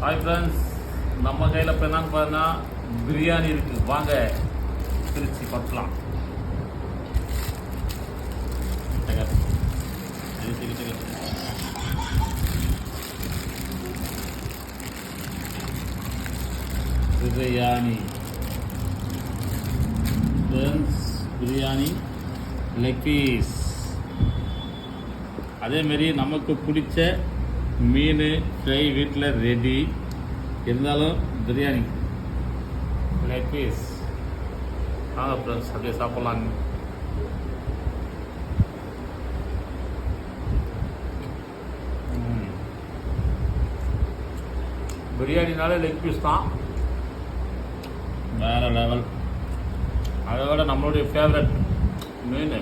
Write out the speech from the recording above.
Hi friends, நம்ம கையில் இப்போ என்னன்னு பார்த்தீங்கன்னா பிரியாணி இருக்குது. வாங்க பிரித்து பற்றலாம். Biryani friends, biryani leg piece. அதேமாரி நமக்கு பிடிச்ச மீன் ஃப்ரை வீட்டில் ரெடி. இருந்தாலும் பிரியாணி லெக் பீஸ். வாங்க ஃப்ரெண்ட்ஸ், அப்படியே சாப்பிட்லாம். பிரியாணினாலே லெக் பீஸ் தான் வேறு லெவல். அதை விட நம்மளுடைய ஃபேவரட் மீன்